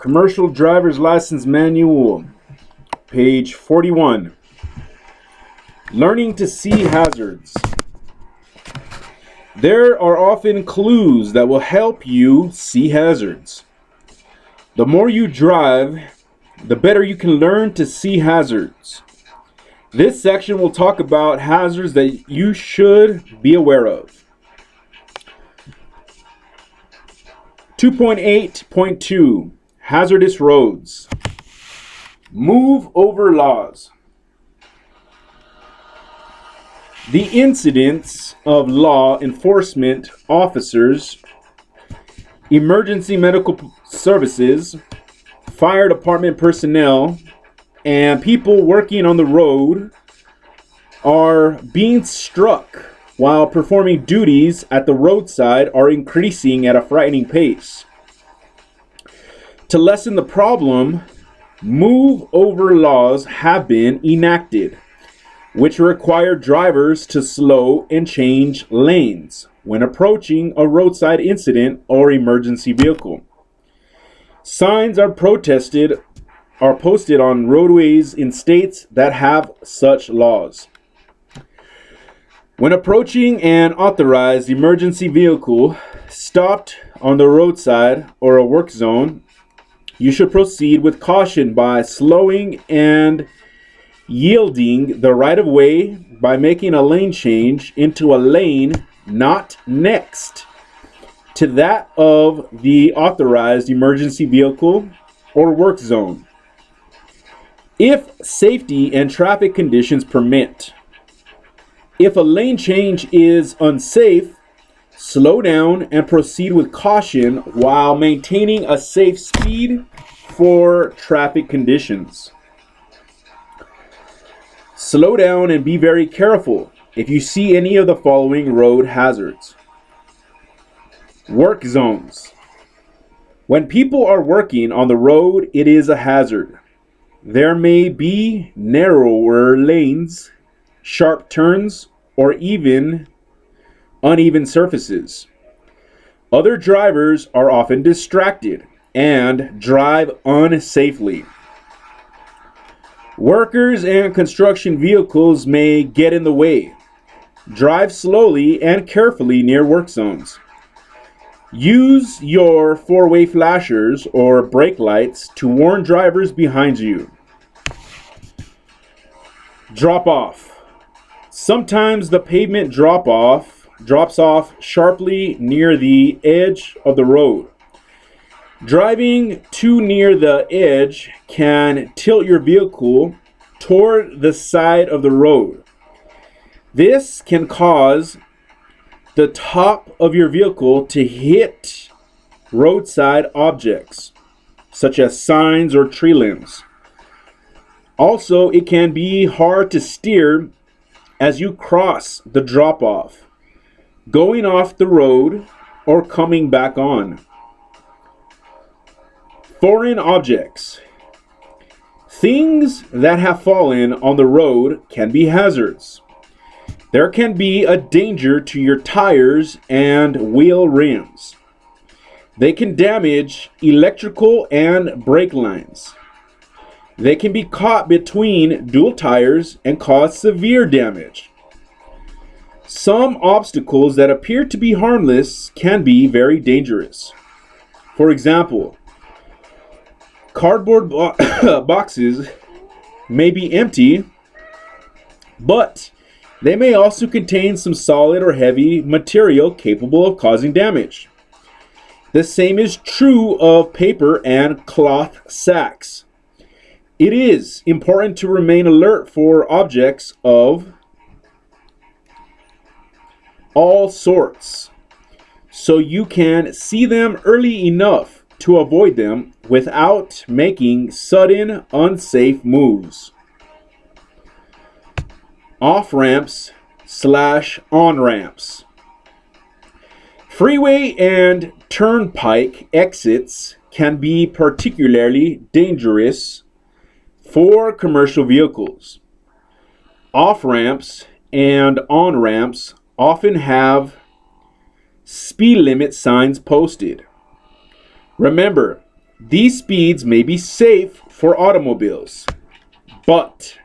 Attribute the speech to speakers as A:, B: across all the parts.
A: Commercial Driver's License Manual, page 41. Learning to see hazards. There are often clues that will help you see hazards. The more you drive, the better you can learn to see hazards. This section will talk about hazards that you should be aware of. 2.8.2 Hazardous Roads. Move over laws. The incidence of law enforcement officers, emergency medical services, fire department personnel, and people working on the road are being struck while performing duties at the roadside are increasing at a frightening pace. To lessen the problem, move over laws have been enacted, which require drivers to slow and change lanes when approaching a roadside incident or emergency vehicle. Signs are posted on roadways in states that have such laws. When approaching an authorized emergency vehicle stopped on the roadside or a work zone, you should proceed with caution by slowing and yielding the right of way by making a lane change into a lane not next to that of the authorized emergency vehicle or work zone. If safety and traffic conditions permit. If a lane change is unsafe, slow down and proceed with caution while maintaining a safe speed for traffic conditions. Slow down and be very careful if you see any of the following road hazards. Work zones. When people are working on the road, it is a hazard. There may be narrower lanes, sharp turns, or even uneven surfaces. Other drivers are often distracted and drive unsafely. Workers and construction vehicles may get in the way. Drive slowly and carefully near work zones. Use your four-way flashers or brake lights to warn drivers behind you. Drop off. Sometimes the pavement drops off sharply near the edge of the road. Driving too near the edge can tilt your vehicle toward the side of the road. This can cause the top of your vehicle to hit roadside objects, such as signs or tree limbs. Also, it can be hard to steer as you cross the drop-off, going off the road or coming back on. Foreign objects. Things that have fallen on the road can be hazards. There can be a danger to your tires and wheel rims. They can damage electrical and brake lines. They can be caught between dual tires and cause severe damage. Some obstacles that appear to be harmless can be very dangerous. For example, cardboard boxes may be empty, but they may also contain some solid or heavy material capable of causing damage. The same is true of paper and cloth sacks. It is important to remain alert for objects of all sorts, so you can see them early enough to avoid them without making sudden, unsafe moves. Off-ramps / on-ramps. Freeway and turnpike exits can be particularly dangerous for commercial vehicles. Off-ramps and on-ramps often have speed limit signs posted. Remember, These speeds may be safe for automobiles, but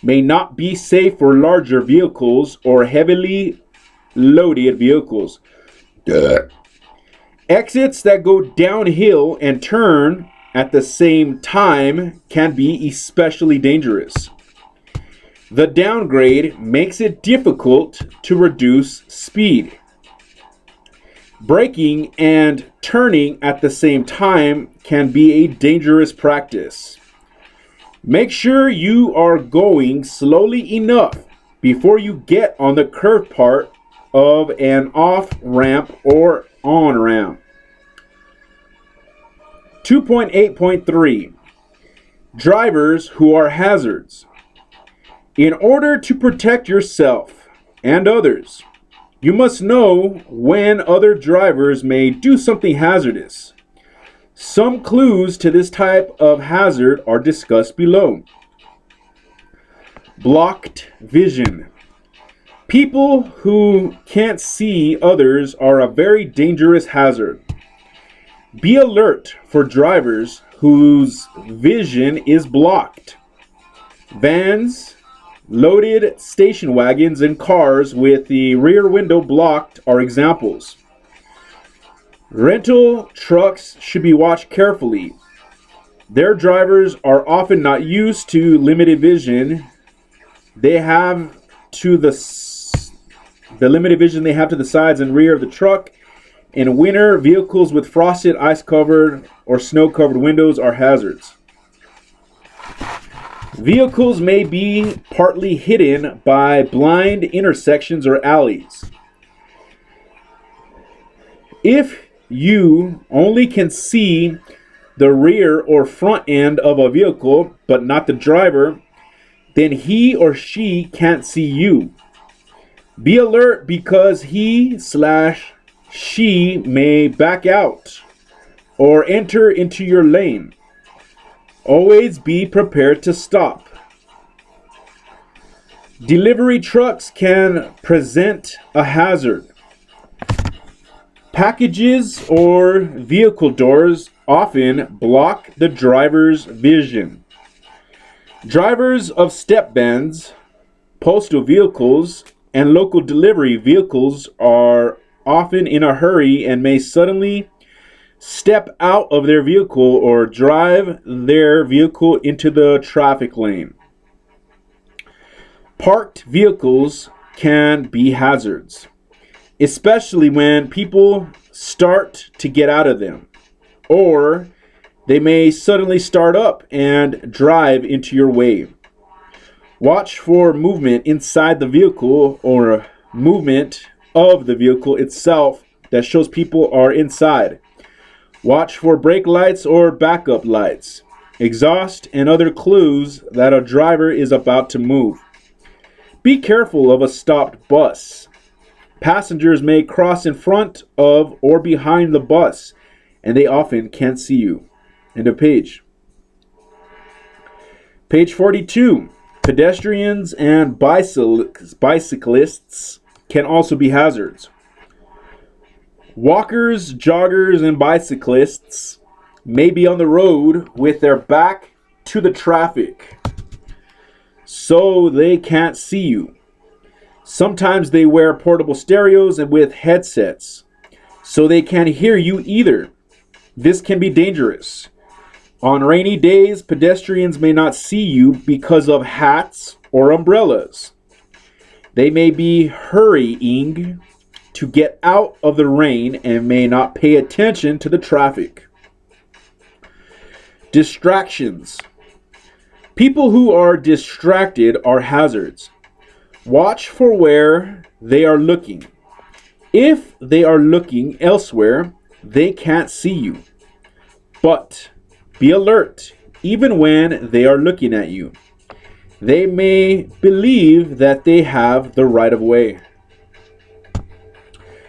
A: may not be safe for larger vehicles or heavily loaded vehicles. Exits that go downhill and turn at the same time can be especially dangerous. The downgrade makes it difficult to reduce speed. Braking and turning at the same time can be a dangerous practice. Make sure you are going slowly enough before you get on the curved part of an off-ramp or on-ramp. 2.8.3 Drivers who are hazards. In order to protect yourself and others, you must know when other drivers may do something hazardous. Some clues to this type of hazard are discussed below. Blocked vision. People who can't see others are a very dangerous hazard. Be alert for drivers whose vision is blocked. Vans, loaded station wagons, and cars with the rear window blocked are examples. Rental trucks should be watched carefully. Their drivers are often not used to limited vision. The limited vision they have to the sides and rear of the truck. In winter, vehicles with frosted, ice-covered, or snow-covered windows are hazards. Vehicles may be partly hidden by blind intersections or alleys. If you only can see the rear or front end of a vehicle, but not the driver, then he or she can't see you. Be alert because he/she may back out or enter into your lane. Always be prepared to stop. Delivery trucks can present a hazard. Packages or vehicle doors often block the driver's vision. Drivers of step vans, postal vehicles, and local delivery vehicles are often in a hurry and may suddenly step out of their vehicle or drive their vehicle into the traffic lane. Parked vehicles can be hazards, especially when people start to get out of them, or they may suddenly start up and drive into your way. Watch for movement inside the vehicle or movement of the vehicle itself that shows people are inside. Watch for brake lights or backup lights, exhaust, and other clues that a driver is about to move. Be careful of a stopped bus. Passengers may cross in front of or behind the bus, and they often can't see you. End of page. Page 42. Pedestrians and bicyclists can also be hazards. Walkers, joggers, and bicyclists may be on the road with their back to the traffic, so they can't see you. Sometimes they wear portable stereos and with headsets, so they can't hear you either. This can be dangerous. On rainy days, pedestrians may not see you because of hats or umbrellas. They may be hurrying to get out of the rain and may not pay attention to the traffic. Distractions. People who are distracted are hazards. Watch for where they are looking. If they are looking elsewhere, they can't see you. But be alert even when they are looking at you. They may believe that they have the right of way.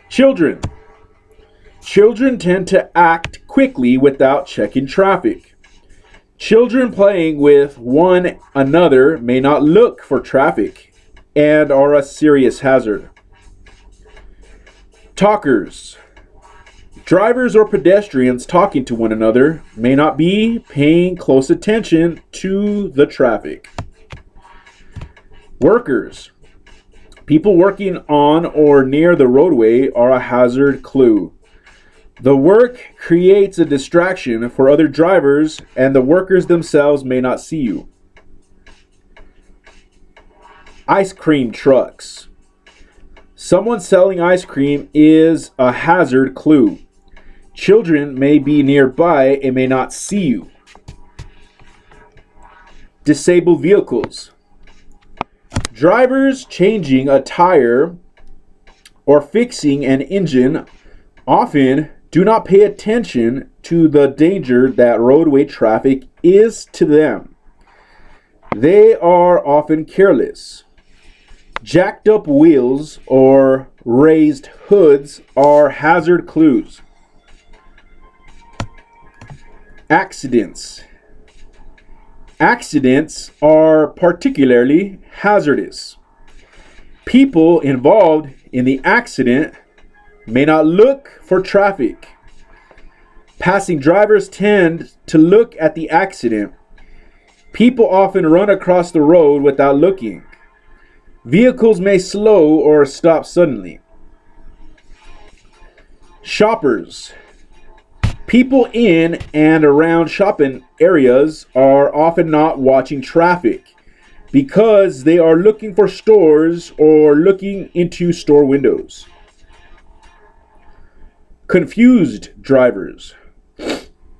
A: Children. Children tend to act quickly without checking traffic. Children playing with one another may not look for traffic and are a serious hazard. Talkers. Drivers or pedestrians talking to one another may not be paying close attention to the traffic. Workers. People working on or near the roadway are a hazard clue. The work creates a distraction for other drivers, and the workers themselves may not see you. Ice cream trucks. Someone selling ice cream is a hazard clue. Children may be nearby and may not see you. Disabled vehicles. Drivers changing a tire or fixing an engine often do not pay attention to the danger that roadway traffic is to them. They are often careless. Jacked up wheels or raised hoods are hazard clues. Accidents. Accidents are particularly hazardous. People involved in the accident may not look for traffic. Passing drivers tend to look at the accident. People often run across the road without looking. Vehicles may slow or stop suddenly. Shoppers. People in and around shopping areas are often not watching traffic because they are looking for stores or looking into store windows. Confused drivers.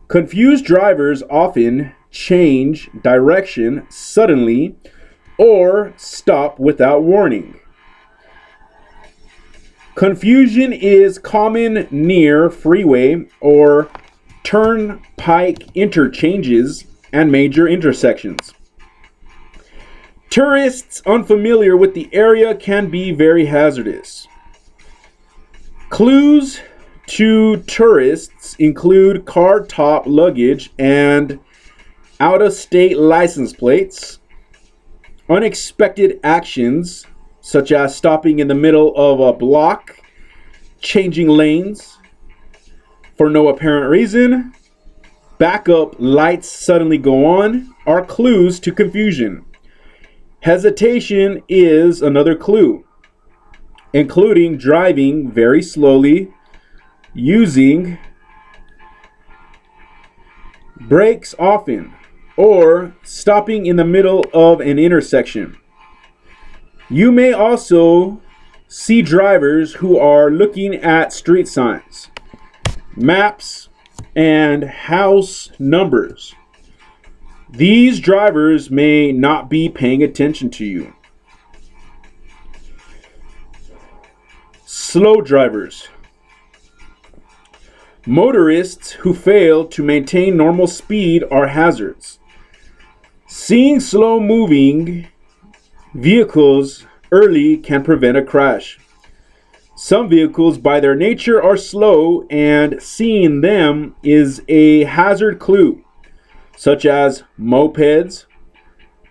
A: Confused drivers often change direction suddenly or stop without warning. Confusion is common near freeway or turnpike interchanges and major intersections. Tourists unfamiliar with the area can be very hazardous. Clues to tourists include car top luggage and out-of-state license plates, unexpected actions such as stopping in the middle of a block, changing lanes for no apparent reason, backup lights suddenly go on, are clues to confusion. Hesitation is another clue, including driving very slowly, using brakes often, or stopping in the middle of an intersection. You may also see drivers who are looking at street signs, maps, and house numbers. These drivers may not be paying attention to you. Slow drivers. Motorists who fail to maintain normal speed are hazards. Seeing slow-moving vehicles early can prevent a crash. Some vehicles by their nature are slow, and seeing them is a hazard clue, such as mopeds,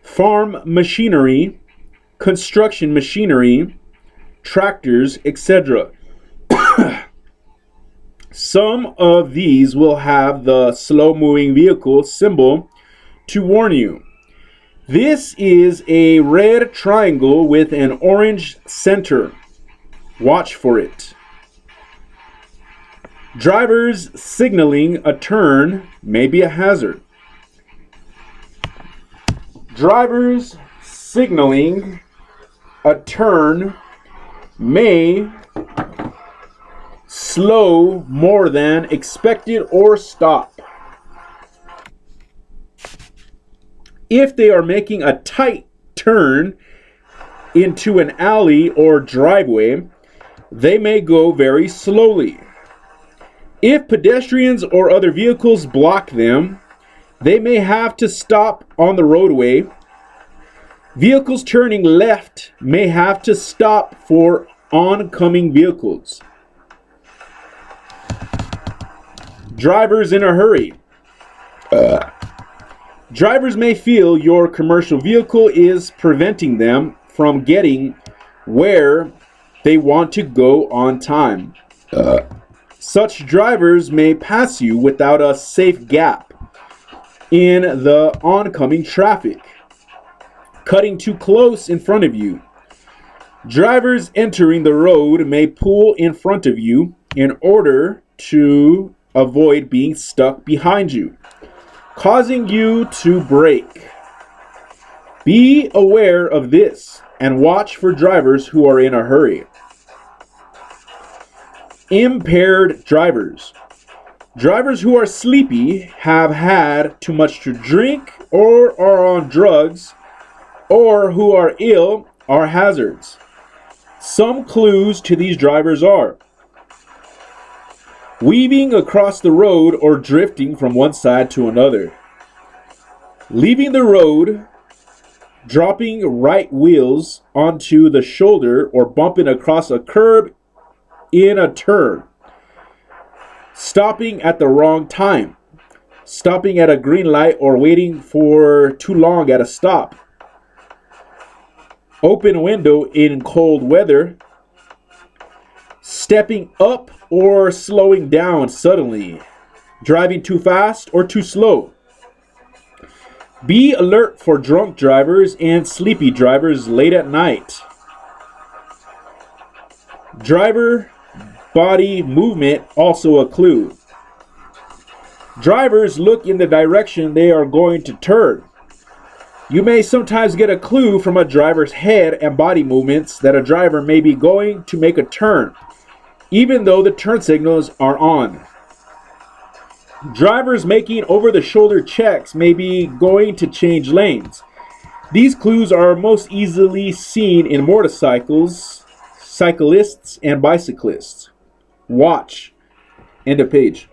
A: farm machinery, construction machinery, tractors, etc. Some of these will have the slow-moving vehicle symbol to warn you. This is a red triangle with an orange center. Watch for it. Drivers signaling a turn may be a hazard. Drivers signaling a turn may slow more than expected or stop. If they are making a tight turn into an alley or driveway, they may go very slowly. If pedestrians or other vehicles block them, they may have to stop on the roadway. Vehicles turning left may have to stop for oncoming vehicles. Drivers in a hurry. Drivers may feel your commercial vehicle is preventing them from getting where they want to go on time. Such drivers may pass you without a safe gap in the oncoming traffic, cutting too close in front of you. Drivers entering the road may pull in front of you in order to avoid being stuck behind you, causing you to brake. Be aware of this and watch for drivers who are in a hurry. Impaired drivers. Drivers who are sleepy, have had too much to drink, or are on drugs, or who are ill are hazards. Some clues to these drivers are weaving across the road or drifting from one side to another, leaving the road, dropping right wheels onto the shoulder or bumping across a curb in a turn, stopping at the wrong time, stopping at a green light or waiting for too long at a stop, open window in cold weather, stepping up or slowing down suddenly, driving too fast or too slow. Be alert for drunk drivers and sleepy drivers late at night. Driver body movement also a clue. Drivers look in the direction they are going to turn. You may sometimes get a clue from a driver's head and body movements that a driver may be going to make a turn, even though the turn signals are on. Drivers making over-the-shoulder checks may be going to change lanes. These clues are most easily seen in motorcycles, cyclists, and bicyclists. Watch. End of page.